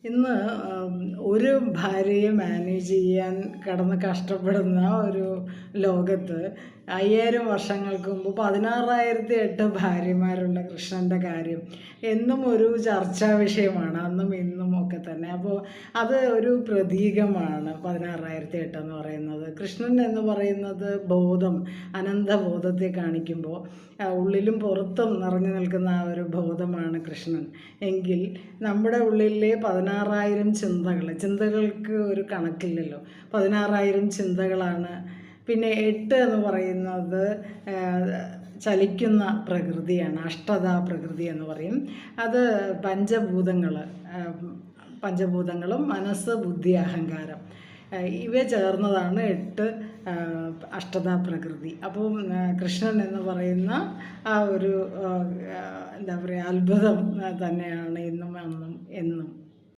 ഇന്ന് ഒരു ഭാര്യയെ മാനേജ് ചെയ്യാൻ കിടന്ന് കഷ്ടപ്പെടുന്ന ഒരു ലോകത്ത് 5000 വർഷങ്ങൾക്ക് മുമ്പ് 16,008 ഭാര്യമാരുള്ള കൃഷ്ണൻ്റെ കാര്യം എന്നും ഒരു ചർച്ചാ വിഷയമാണ്, അന്നും ഇന്നും ഒക്കെ തന്നെ. അപ്പോൾ അത് ഒരു പ്രതീകമാണ് 16,008 എന്ന് പറയുന്നത്. കൃഷ്ണൻ എന്ന് പറയുന്നത് ബോധം, അനന്തബോധത്തെ കാണിക്കുമ്പോൾ ഉള്ളിലും പുറത്തും നിറഞ്ഞു നിൽക്കുന്ന ആ ഒരു ബോധമാണ് കൃഷ്ണൻ. എങ്കിൽ നമ്മുടെ ഉള്ളിലെ 16,000 ചിന്തകൾക്ക് ഒരു കണക്കില്ലല്ലോ. 16,000 ചിന്തകളാണ്. പിന്നെ 8 എന്ന് പറയുന്നത് ചലിക്കുന്ന പ്രകൃതിയാണ്, അഷ്ടതാ പ്രകൃതി എന്ന് പറയും. അത് പഞ്ചഭൂതങ്ങളും മനസ്സ്, ബുദ്ധി, അഹങ്കാരം ഇവ ചേർന്നതാണ് 8 അഷ്ടതാ പ്രകൃതി. അപ്പം കൃഷ്ണൻ എന്ന് പറയുന്ന ആ ഒരു എന്താ പറയുക, അത്ഭുതം തന്നെയാണ് ഇന്നും അന്നും എന്നും.